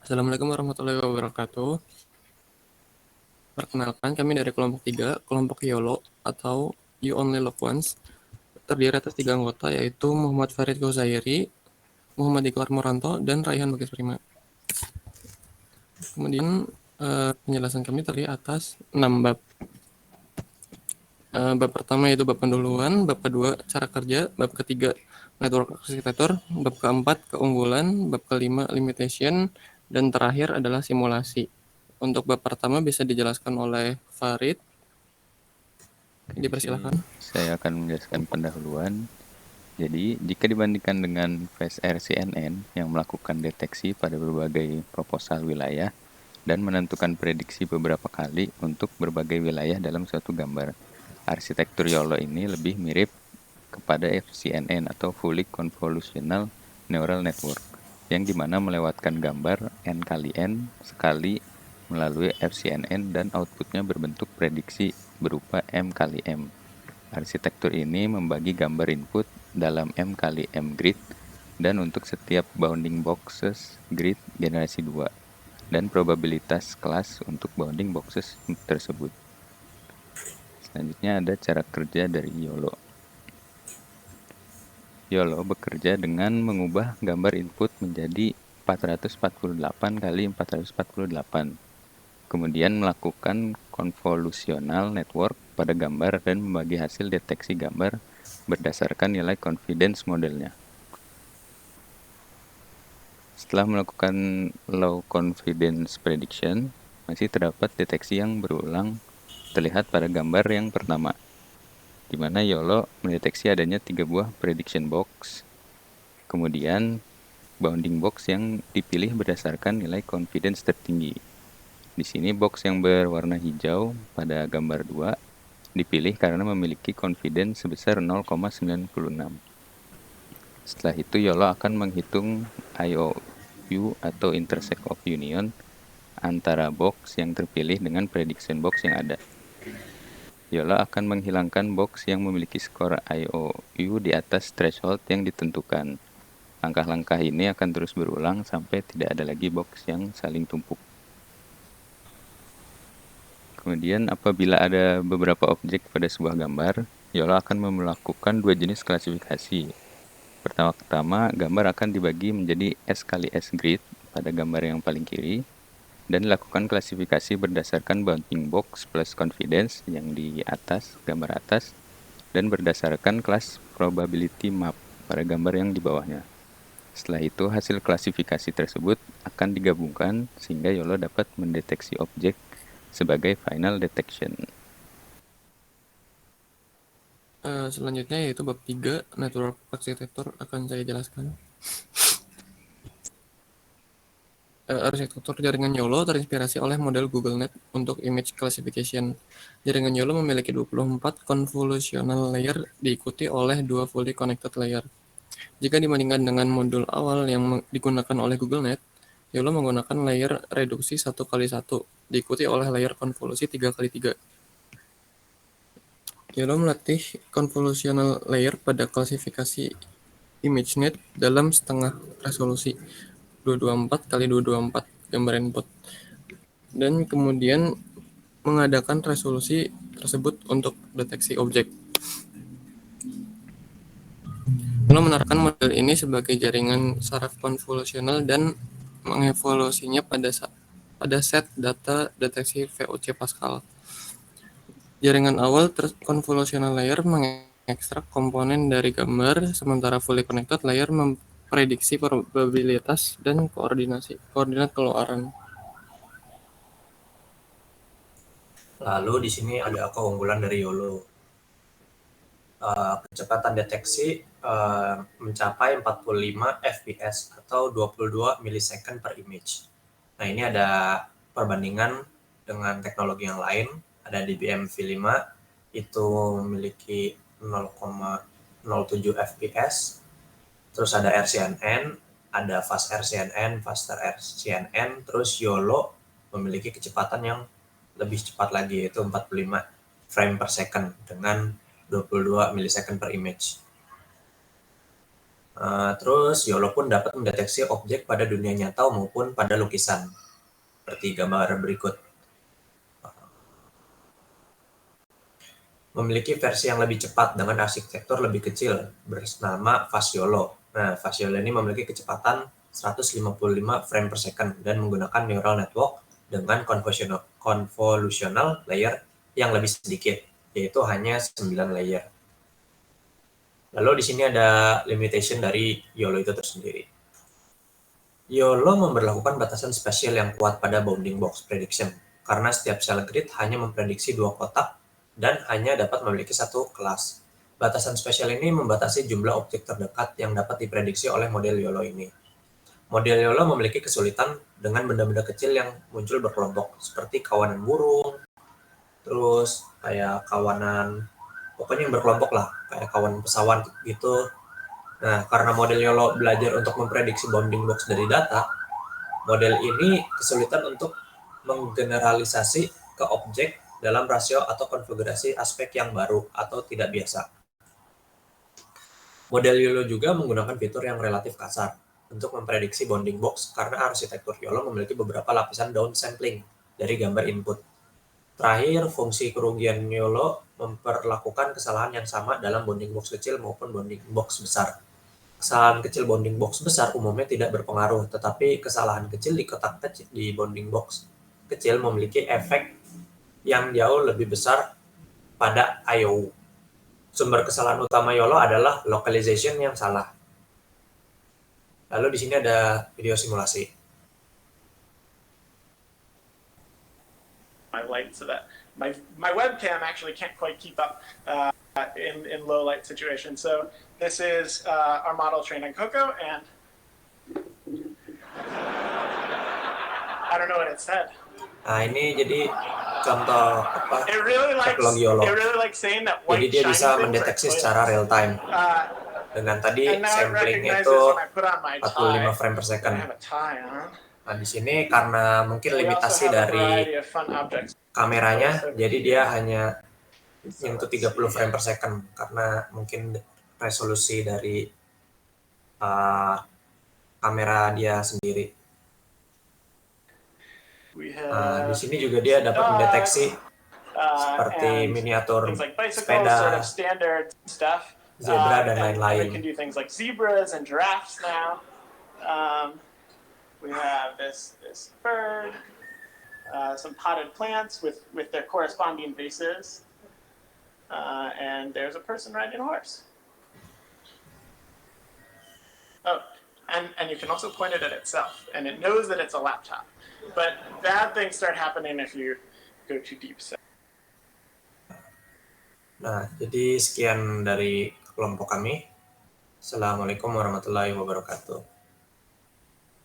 Assalamualaikum warahmatullahi wabarakatuh. Perkenalkan, kami dari kelompok 3, kelompok YOLO atau You Only Love Once, terdiri atas 3 anggota, yaitu Muhammad Farid Ghozairi, Muhammad Iqbal Moranto, dan Raihan Bagas Prima. Kemudian penjelasan kami terdiri atas 6 bab. Bab pertama yaitu bab pendahuluan, bab kedua cara kerja, bab ketiga network architecture, bab keempat keunggulan, bab kelima limitation, dan terakhir adalah simulasi. Untuk bab pertama bisa dijelaskan oleh Farid. Dipersilakan. Saya akan menjelaskan pendahuluan. Jadi, jika dibandingkan dengan FSR-CNN yang melakukan deteksi pada berbagai proposal wilayah dan menentukan prediksi beberapa kali untuk berbagai wilayah dalam suatu gambar, arsitektur YOLO ini lebih mirip kepada FCNN atau Fully Convolutional Neural Network, yang dimana melewatkan gambar N kali N sekali melalui FCNN dan outputnya berbentuk prediksi berupa M kali M. Arsitektur ini membagi gambar input dalam M kali M grid dan untuk setiap bounding boxes grid generasi 2 dan probabilitas kelas untuk bounding boxes tersebut. Selanjutnya ada cara kerja dari YOLO. YOLO bekerja dengan mengubah gambar input menjadi 448 kali 448. Kemudian melakukan convolutional network pada gambar dan membagi hasil deteksi gambar berdasarkan nilai confidence modelnya. Setelah melakukan low confidence prediction, masih terdapat deteksi yang berulang terlihat pada gambar yang pertama, di mana YOLO mendeteksi adanya 3 buah prediction box, kemudian bounding box yang dipilih berdasarkan nilai confidence tertinggi. Di sini box yang berwarna hijau pada gambar 2 dipilih karena memiliki confidence sebesar 0,96. Setelah itu YOLO akan menghitung IOU atau intersect of union antara box yang terpilih dengan prediction box yang ada. YOLO akan menghilangkan box yang memiliki skor IOU di atas threshold yang ditentukan. Langkah-langkah ini akan terus berulang sampai tidak ada lagi box yang saling tumpuk. Kemudian apabila ada beberapa objek pada sebuah gambar, YOLO akan melakukan 2 jenis klasifikasi. Pertama-tama, gambar akan dibagi menjadi S kali S grid pada gambar yang paling kiri, dan dilakukan klasifikasi berdasarkan bounding box plus confidence yang di atas, gambar atas, dan berdasarkan kelas probability map pada gambar yang di bawahnya. Setelah itu, hasil klasifikasi tersebut akan digabungkan sehingga YOLO dapat mendeteksi objek sebagai final detection. Selanjutnya yaitu bab 3 network architecture akan saya jelaskan. Arsitektur jaringan YOLO terinspirasi oleh model GoogleNet untuk image classification. Jaringan YOLO memiliki 24 convolutional layer diikuti oleh 2 fully connected layer. Jika dibandingkan dengan modul awal yang digunakan oleh GoogleNet, YOLO menggunakan layer reduksi 1x1 diikuti oleh layer konvolusi 3x3. YOLO melatih convolutional layer pada klasifikasi ImageNet dalam setengah resolusi 224 kali 224 gambar input, dan kemudian mengadakan resolusi tersebut untuk deteksi objek. YOLO menerapkan model ini sebagai jaringan saraf konvolusional dan mengevaluasinya pada set data deteksi VOC Pascal. Jaringan awal convolutional layer mengekstrak komponen dari gambar, sementara fully connected layer memprediksi probabilitas dan koordinat keluaran. Lalu di sini ada keunggulan dari YOLO. Kecepatan deteksi mencapai 45 fps atau 22 millisecond per image. Nah, ini ada perbandingan dengan teknologi yang lain. Ada DBM V5 itu memiliki 0,07 fps. Terus ada RCNN, ada Fast RCNN, Faster RCNN. Terus YOLO memiliki kecepatan yang lebih cepat lagi, yaitu 45 frame per second dengan 22 millisecond per image. Terus YOLO pun dapat mendeteksi objek pada dunia nyata maupun pada lukisan, seperti gambar berikut. Memiliki versi yang lebih cepat dengan arsitektur lebih kecil, bernama Fast YOLO. Nah, Fast YOLO ini memiliki kecepatan 155 frame per second dan menggunakan neural network dengan convolutional layer yang lebih sedikit, yaitu hanya 9 layer. Lalu di sini ada limitation dari YOLO itu tersendiri. YOLO memberlakukan batasan spesial yang kuat pada bounding box prediction, karena setiap sel grid hanya memprediksi 2 kotak dan hanya dapat memiliki satu kelas. Batasan spesial ini membatasi jumlah objek terdekat yang dapat diprediksi oleh model YOLO ini. Model YOLO memiliki kesulitan dengan benda-benda kecil yang muncul berkelompok, seperti kawanan burung, terus kayak kawanan, pokoknya yang berkelompok lah, kayak kawan pesawat gitu. Nah, karena model YOLO belajar untuk memprediksi bounding box dari data, model ini kesulitan untuk menggeneralisasi ke objek dalam rasio atau konfigurasi aspek yang baru atau tidak biasa. Model YOLO juga menggunakan fitur yang relatif kasar untuk memprediksi bounding box karena arsitektur YOLO memiliki beberapa lapisan downsampling dari gambar input. Terakhir, fungsi kerugian YOLO memperlakukan kesalahan yang sama dalam bounding box kecil maupun bounding box besar. Kesalahan kecil bounding box besar umumnya tidak berpengaruh, tetapi kesalahan kecil di kotak kecil di bounding box kecil memiliki efek yang jauh lebih besar pada I/O. Sumber kesalahan utama YOLO adalah localization yang salah. Lalu di sini ada video simulasi. My light so that my webcam actually can't quite keep up in low light situations. So this is our model trained on Coco, and I don't know what it said. Nah, ini jadi contoh It really teknologi YOLO. saying that Jadi white dia shiny bisa things are mendeteksi toilets. secara real time. Dengan tadi And now it samplingnya recognizes itu when I put on my 45 tie. frame per I second. have a tie on. Nah, di sini karena mungkin We also limitasi have a dari variety of fun objects. kameranya, jadi dia hanya nyentuh 30 frame per second karena mungkin resolusi dari kamera dia sendiri. We Nah, di have sini juga dia dapat mendeteksi seperti and miniatur things like bicycles, sepeda, sort of standard stuff. zebra, dan And we lain-lain. can do things like zebras and giraffes now. We have this bird, some potted plants with their corresponding faces, and there's a person riding a horse. Oh, and you can also point it at itself, and it knows that it's a laptop. But bad things start happening if you go too deep. So. Nah, jadi sekian dari kelompok kami. Assalamualaikum warahmatullahi wabarakatuh.